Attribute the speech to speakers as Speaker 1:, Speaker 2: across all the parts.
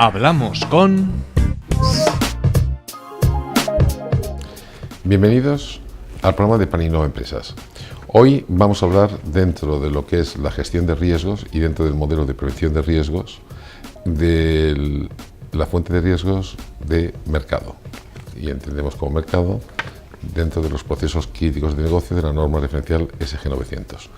Speaker 1: Hablamos con...
Speaker 2: Bienvenidos al programa de Paninova Empresas. Hoy vamos a hablar dentro de lo que es la gestión de riesgos y dentro del modelo de prevención de riesgos de la fuente de riesgos de mercado. Y entendemos como mercado dentro de los procesos críticos de negocio de la norma referencial SG 900.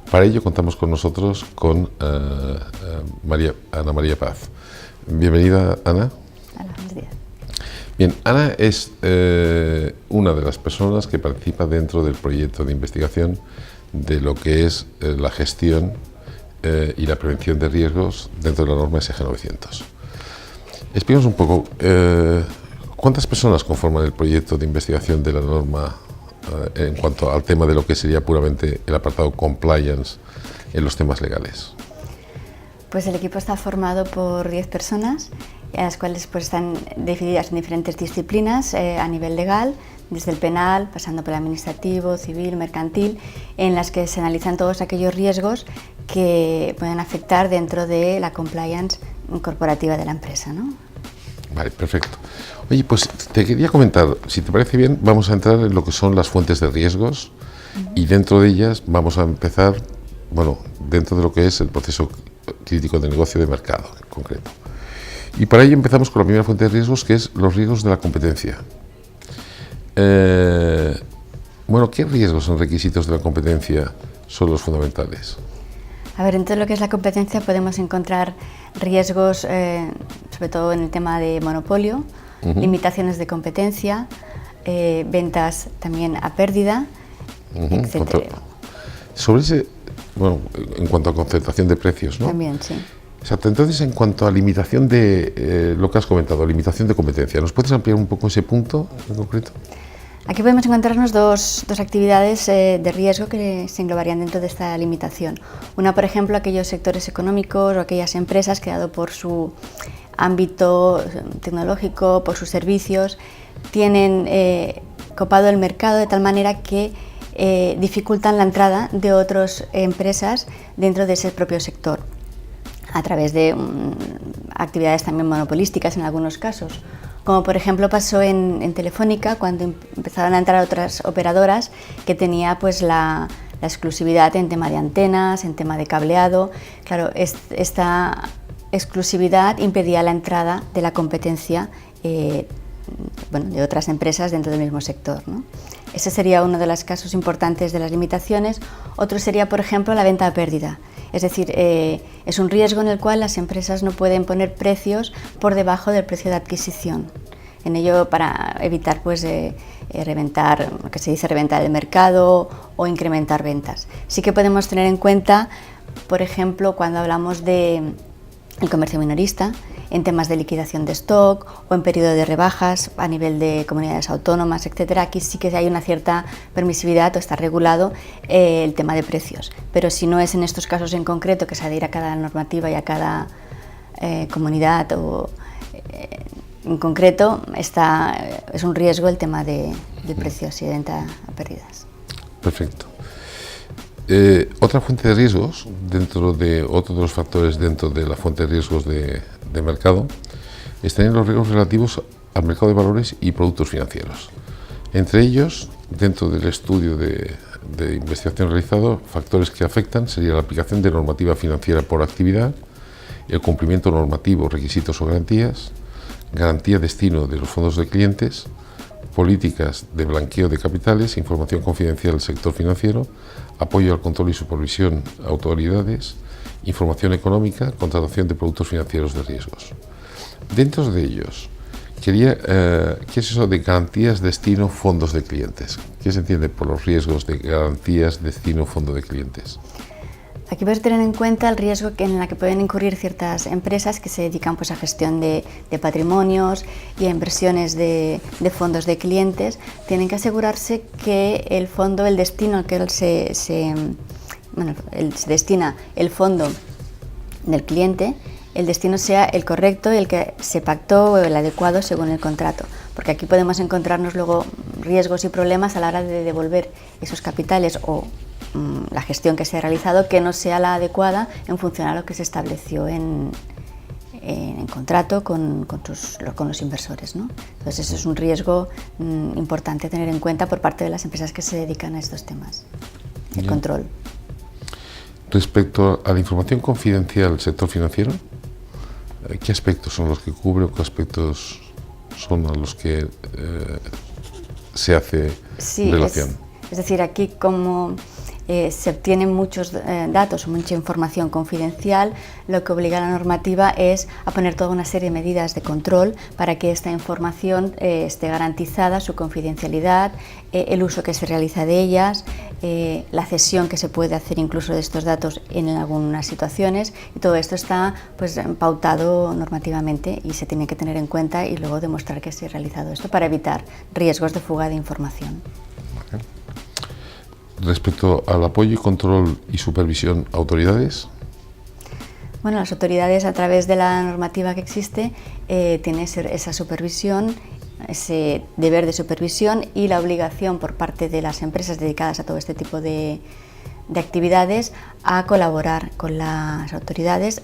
Speaker 2: Para ello contamos con nosotros con Ana María Paz. Bienvenida, Ana.
Speaker 3: Hola, buenos días.
Speaker 2: Bien, Ana es una de las personas que participa dentro del proyecto de investigación de lo que es la gestión y la prevención de riesgos dentro de la norma SG 900. Explícanos un poco, ¿cuántas personas conforman el proyecto de investigación de la norma en cuanto al tema de lo que sería puramente el apartado compliance en los temas legales?
Speaker 3: Pues el equipo está formado por 10 personas, las cuales pues están divididas en diferentes disciplinas a nivel legal, desde el penal, pasando por el administrativo, civil, mercantil, en las que se analizan todos aquellos riesgos que pueden afectar dentro de la compliance corporativa de la empresa, ¿no?
Speaker 2: Vale, perfecto. Oye, pues te quería comentar, si te parece bien, vamos a entrar en lo que son las fuentes de riesgos y dentro de ellas vamos a empezar, bueno, dentro de lo que es el proceso crítico de negocio de mercado en concreto. Y para ello empezamos con la primera fuente de riesgos, que es los riesgos de la competencia. Bueno, ¿qué riesgos son requisitos de la competencia son los fundamentales?
Speaker 3: A ver, en todo lo que es la competencia podemos encontrar riesgos, sobre todo en el tema de monopolio, limitaciones de competencia, ventas también a pérdida, etc.
Speaker 2: Sobre ese, bueno, en cuanto a concentración de precios, ¿no?
Speaker 3: También, sí.
Speaker 2: Exacto. Entonces, en cuanto a limitación de lo que has comentado, limitación de competencia, ¿nos puedes ampliar un poco ese punto en concreto?
Speaker 3: Aquí podemos encontrarnos dos actividades de riesgo que se englobarían dentro de esta limitación. Una, por ejemplo, aquellos sectores económicos o aquellas empresas que, dado por su ámbito tecnológico, por sus servicios, tienen copado el mercado de tal manera que dificultan la entrada de otras empresas dentro de ese propio sector, a través de actividades también monopolísticas en algunos casos. Como por ejemplo pasó en Telefónica, cuando empezaron a entrar otras operadoras que tenía pues la exclusividad en tema de antenas, en tema de cableado. Claro, esta exclusividad impedía la entrada de la competencia de otras empresas dentro del mismo sector, ¿no? Ese sería uno de los casos importantes de las limitaciones. Otro sería, por ejemplo, la venta a pérdida. Es decir, es un riesgo en el cual las empresas no pueden poner precios por debajo del precio de adquisición. En ello, para evitar pues, reventar, lo que se dice reventar el mercado o incrementar ventas. Sí que podemos tener en cuenta, por ejemplo, cuando hablamos del comercio minorista, en temas de liquidación de stock o en periodo de rebajas a nivel de comunidades autónomas, etcétera. Aquí sí que hay una cierta permisividad o está regulado el tema de precios, pero si no es en estos casos en concreto, que se adhiera a cada normativa y a cada comunidad o en concreto, es un riesgo el tema de precios y de venta a pérdidas.
Speaker 2: Perfecto. Otra fuente de riesgos, otro de los factores dentro de la fuente de riesgos de mercado, están los riesgos relativos al mercado de valores y productos financieros. Entre ellos, dentro del estudio de investigación realizado, factores que afectan sería la aplicación de normativa financiera por actividad, el cumplimiento normativo, requisitos o garantías, garantía destino de los fondos de clientes, políticas de blanqueo de capitales, información confidencial del sector financiero, apoyo al control y supervisión a autoridades, información económica, contratación de productos financieros de riesgos. Dentro de ellos, ¿qué es eso de garantías, destino, fondos de clientes? ¿Qué se entiende por los riesgos de garantías, destino, fondo de clientes?
Speaker 3: Aquí puedes tener en cuenta el riesgo en la que pueden incurrir ciertas empresas que se dedican pues, a gestión de patrimonios y a inversiones de fondos de clientes. Tienen que asegurarse que el fondo, el destino al que se destina el fondo del cliente, el destino sea el correcto y el que se pactó o el adecuado según el contrato. Porque aquí podemos encontrarnos luego riesgos y problemas a la hora de devolver esos capitales o la gestión que se ha realizado que no sea la adecuada en función a lo que se estableció en en contrato con los inversores, ¿no? Entonces eso es un riesgo importante a tener en cuenta por parte de las empresas que se dedican a estos temas, el control.
Speaker 2: Respecto a la información confidencial del sector financiero, ¿qué aspectos son los que cubre o qué aspectos son a los que se hace relación?
Speaker 3: Es decir, aquí como se obtienen muchos datos o mucha información confidencial, lo que obliga a la normativa es a poner toda una serie de medidas de control para que esta información esté garantizada, su confidencialidad, el uso que se realiza de ellas, la cesión que se puede hacer incluso de estos datos en algunas situaciones, y todo esto está pues pautado normativamente y se tiene que tener en cuenta y luego demostrar que se ha realizado esto para evitar riesgos de fuga de información.
Speaker 2: Respecto al apoyo y control y supervisión a autoridades.
Speaker 3: Bueno, las autoridades, a través de la normativa que existe, tienen esa supervisión, ese deber de supervisión y la obligación por parte de las empresas dedicadas a todo este tipo de actividades a colaborar con las autoridades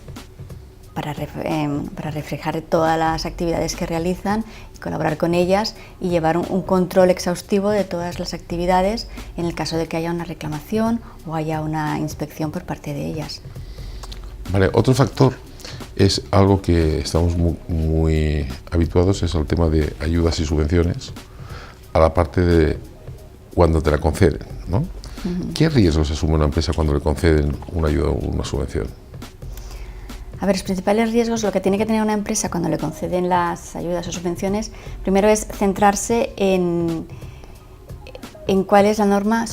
Speaker 3: para reflejar todas las actividades que realizan, colaborar con ellas y llevar un control exhaustivo de todas las actividades en el caso de que haya una reclamación o haya una inspección por parte de ellas.
Speaker 2: Vale, otro factor es algo que estamos muy habituados, es el tema de ayudas y subvenciones a la parte de cuando te la conceden, ¿no? ¿Qué riesgos asume una empresa cuando le conceden una ayuda o una subvención?
Speaker 3: A ver, los principales riesgos, lo que tiene que tener una empresa cuando le conceden las ayudas o subvenciones, primero es centrarse en cuál es la norma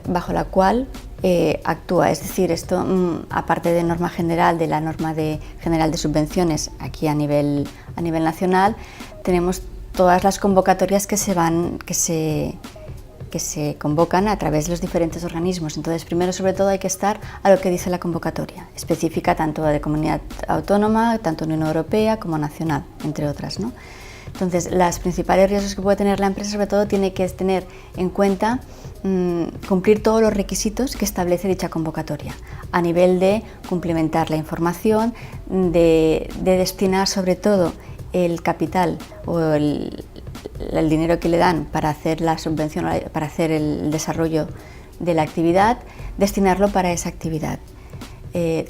Speaker 3: bajo la cual actúa. Es decir, esto, aparte de norma general, de la norma general de subvenciones, aquí a nivel nacional, tenemos todas las convocatorias que se convocan a través de los diferentes organismos. Entonces, primero, sobre todo, hay que estar a lo que dice la convocatoria, específica tanto de comunidad autónoma, tanto Unión Europea como nacional, entre otras, ¿no? Entonces, los principales riesgos que puede tener la empresa, sobre todo, tiene que tener en cuenta cumplir todos los requisitos que establece dicha convocatoria, a nivel de cumplimentar la información, de destinar, sobre todo, el capital o el dinero que le dan para hacer la subvención, para hacer el desarrollo de la actividad, destinarlo para esa actividad,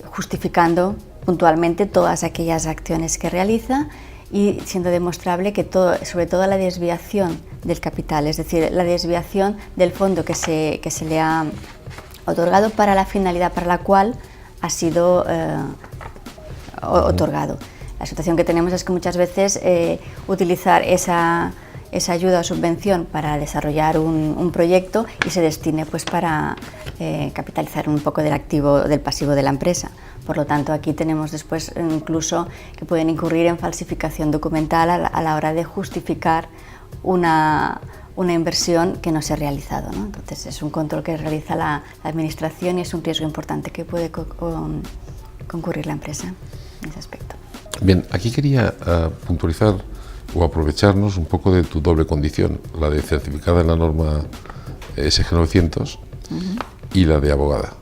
Speaker 3: justificando puntualmente todas aquellas acciones que realiza y siendo demostrable que sobre todo la desviación del capital, es decir, la desviación del fondo que se le ha otorgado para la finalidad para la cual ha sido otorgado. La situación que tenemos es que muchas veces utilizar esa ayuda o subvención para desarrollar un proyecto y se destine pues para capitalizar un poco del pasivo de la empresa. Por lo tanto, aquí tenemos después incluso que pueden incurrir en falsificación documental a la hora de justificar una inversión que no se ha realizado, ¿no? Entonces, es un control que realiza la administración y es un riesgo importante que puede concurrir la empresa en ese aspecto.
Speaker 2: Bien, aquí quería puntualizar o aprovecharnos un poco de tu doble condición, la de certificada en la norma SG 900 y la de abogada.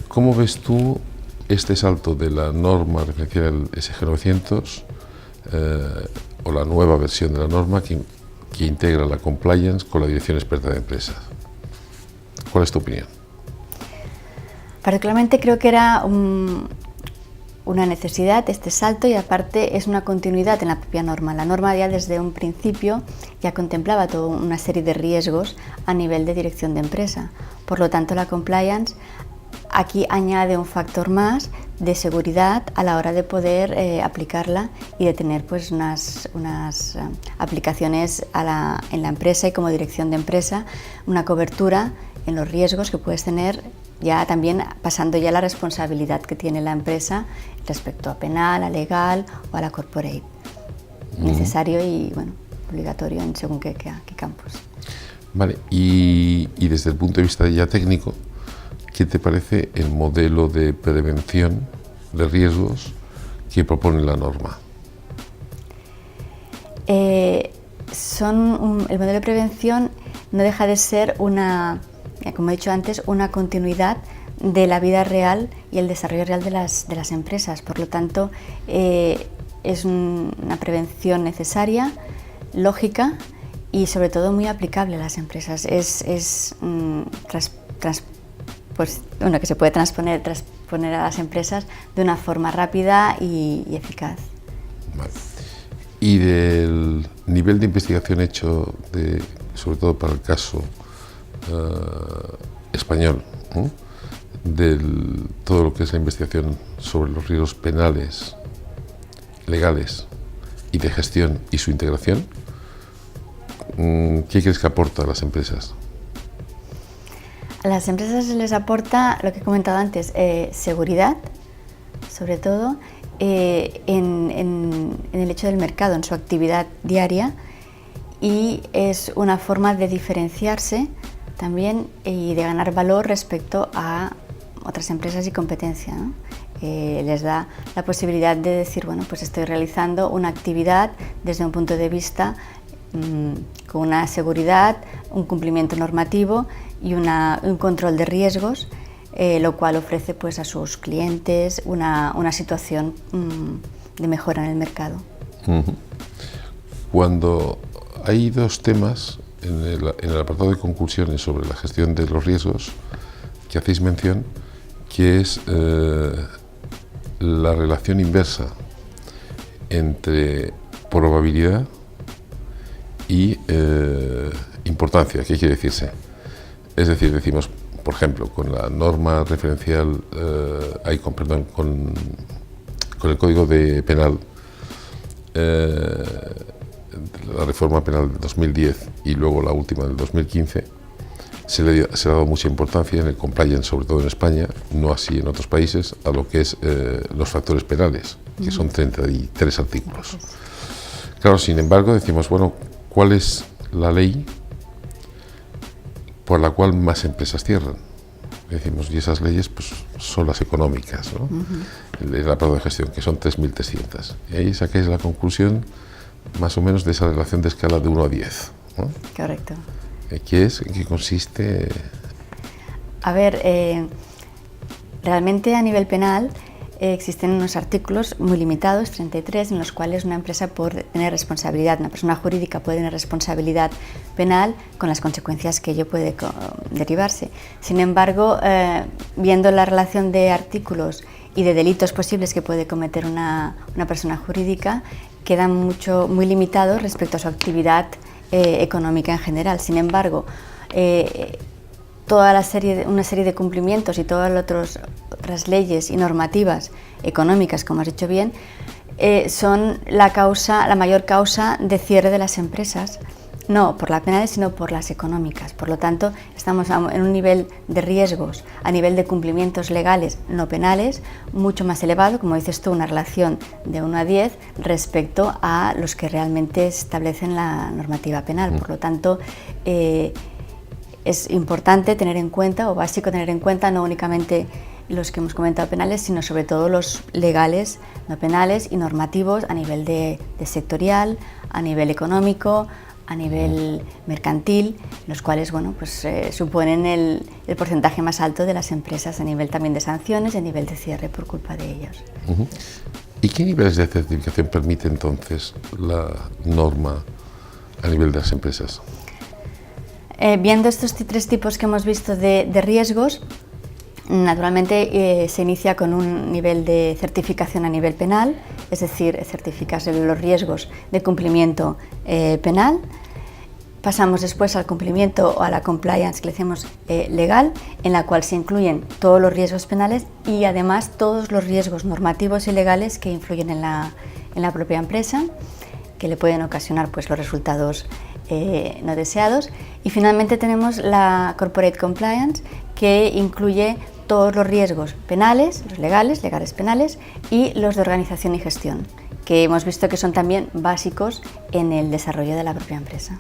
Speaker 2: ¿Cómo ves tú este salto de la norma referencial SG 900 o la nueva versión de la norma que integra la compliance con la Dirección Experta de Empresas? ¿Cuál es tu opinión?
Speaker 3: Particularmente creo que era una necesidad este salto y aparte es una continuidad en la propia norma. La norma ya desde un principio ya contemplaba toda una serie de riesgos a nivel de dirección de empresa. Por lo tanto, la compliance aquí añade un factor más de seguridad a la hora de poder aplicarla y de tener pues unas aplicaciones en la empresa y como dirección de empresa, una cobertura en los riesgos que puedes tener, ya también pasando ya la responsabilidad que tiene la empresa respecto a penal, a legal o a la corporate. Necesario y bueno, obligatorio en según qué campos.
Speaker 2: Vale, y desde el punto de vista ya técnico, ¿qué te parece el modelo de prevención de riesgos que propone la norma?
Speaker 3: El modelo de prevención no deja de ser como he dicho antes, una continuidad de la vida real y el desarrollo real de las empresas. Por lo tanto, es una prevención necesaria, lógica y sobre todo muy aplicable a las empresas. Que se puede transponer a las empresas de una forma rápida y eficaz.
Speaker 2: Vale. Y del nivel de investigación hecho, sobre todo para el caso español, todo lo que es la investigación sobre los riesgos penales, legales y de gestión y su integración, ¿qué crees que aporta a las empresas?
Speaker 3: A las empresas les aporta, lo que he comentado antes, seguridad, sobre todo, en el hecho del mercado, en su actividad diaria, y es una forma de diferenciarse también y de ganar valor respecto a otras empresas y competencia, ¿no? Les da la posibilidad de decir, bueno, pues estoy realizando una actividad desde un punto de vista con una seguridad, un cumplimiento normativo y un control de riesgos, lo cual ofrece pues a sus clientes una situación de mejora en el mercado.
Speaker 2: Cuando hay dos temas en el apartado de conclusiones sobre la gestión de los riesgos que hacéis mención, que es la relación inversa entre probabilidad y importancia. ¿Qué quiere decirse? Es decir, decimos, por ejemplo, con la norma referencial, con el Código Penal, la reforma penal de 2010 y luego la última del 2015, se le ha dado mucha importancia en el compliance, sobre todo en España, no así en otros países, a lo que es los factores penales, que son 33 artículos. Claro, sin embargo, decimos, bueno, ¿cuál es la ley por la cual más empresas cierran? Decimos, y esas leyes pues, son las económicas, ¿no? El apartado de gestión, que son 3.300. Y ahí sacáis la conclusión más o menos de esa relación de escala de 1 a 10, ¿no?
Speaker 3: Correcto.
Speaker 2: ¿En qué consiste?
Speaker 3: A ver, realmente a nivel penal existen unos artículos muy limitados, 33, en los cuales una empresa puede tener responsabilidad, una persona jurídica puede tener responsabilidad penal con las consecuencias que ello puede derivarse. Sin embargo, viendo la relación de artículos y de delitos posibles que puede cometer una persona jurídica, quedan muy limitados respecto a su actividad económica en general. Sin embargo, una serie de cumplimientos y todas otras leyes y normativas económicas, como has dicho bien, son la mayor causa de cierre de las empresas, no por las penales, sino por las económicas. Por lo tanto, estamos en un nivel de riesgos, a nivel de cumplimientos legales no penales, mucho más elevado, como dices tú, una relación de 1 a 10 respecto a los que realmente establecen la normativa penal. Por lo tanto, es importante tener en cuenta, o básico tener en cuenta, no únicamente los que hemos comentado penales, sino sobre todo los legales, no penales y normativos a nivel de sectorial, a nivel económico, a nivel mercantil, los cuales suponen el porcentaje más alto de las empresas a nivel también de sanciones y a nivel de cierre por culpa de ellos.
Speaker 2: ¿Y qué niveles de certificación permite entonces la norma a nivel de las empresas?
Speaker 3: Viendo estos 3 tipos que hemos visto de riesgos, naturalmente se inicia con un nivel de certificación a nivel penal, es decir, certificas los riesgos de cumplimiento penal. Pasamos después al cumplimiento o a la compliance que le decimos legal, en la cual se incluyen todos los riesgos penales y además todos los riesgos normativos y legales que influyen en la propia empresa, que le pueden ocasionar pues, los resultados no deseados. Y finalmente tenemos la Corporate Compliance, que incluye todos los riesgos penales, los legales penales, y los de organización y gestión, que hemos visto que son también básicos en el desarrollo de la propia empresa.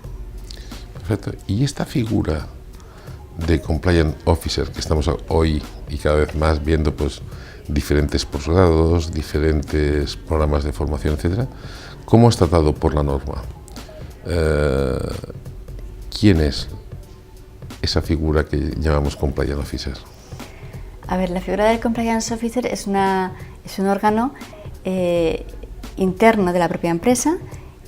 Speaker 2: Perfecto. Y esta figura de Compliance Officer que estamos hoy y cada vez más viendo pues, diferentes posgrados, diferentes programas de formación, etcétera, ¿cómo es tratado por la norma? ¿Quién es esa figura que llamamos Compliance Officer?
Speaker 3: A ver, la figura del Compliance Officer es un órgano interno de la propia empresa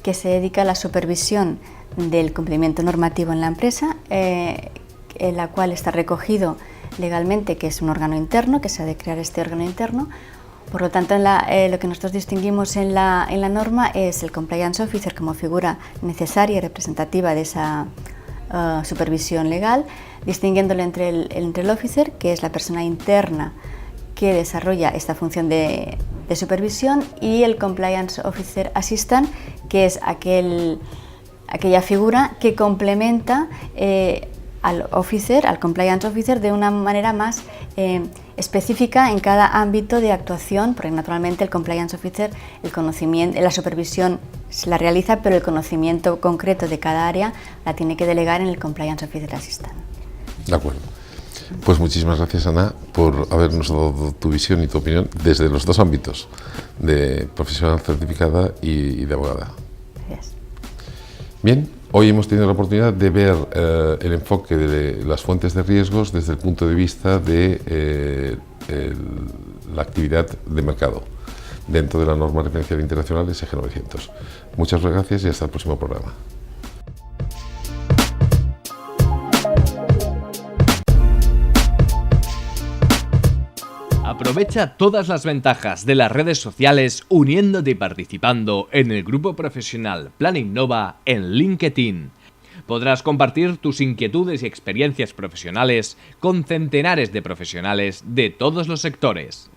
Speaker 3: que se dedica a la supervisión del cumplimiento normativo en la empresa, en la cual está recogido legalmente que es un órgano interno, que se ha de crear este órgano interno. Por lo tanto, lo que nosotros distinguimos en la norma es el Compliance Officer como figura necesaria y representativa de esa supervisión legal, distinguiéndolo entre el Officer, que es la persona interna que desarrolla esta función de supervisión, y el Compliance Officer Assistant, que es aquella figura que complementa al Compliance Officer de una manera más específica en cada ámbito de actuación, porque naturalmente el Compliance Officer, la supervisión se la realiza, pero el conocimiento concreto de cada área la tiene que delegar en el Compliance Officer Assistant.
Speaker 2: De acuerdo. Pues muchísimas gracias, Ana, por habernos dado tu visión y tu opinión desde los dos ámbitos, de profesional certificada y de abogada.
Speaker 3: Gracias.
Speaker 2: Bien, hoy hemos tenido la oportunidad de ver el enfoque de las fuentes de riesgos desde el punto de vista de la actividad de mercado dentro de la norma referencial internacional SG 900. Muchas gracias y hasta el próximo programa.
Speaker 1: Aprovecha todas las ventajas de las redes sociales uniéndote y participando en el grupo profesional Plan Innova en LinkedIn. Podrás compartir tus inquietudes y experiencias profesionales con centenares de profesionales de todos los sectores.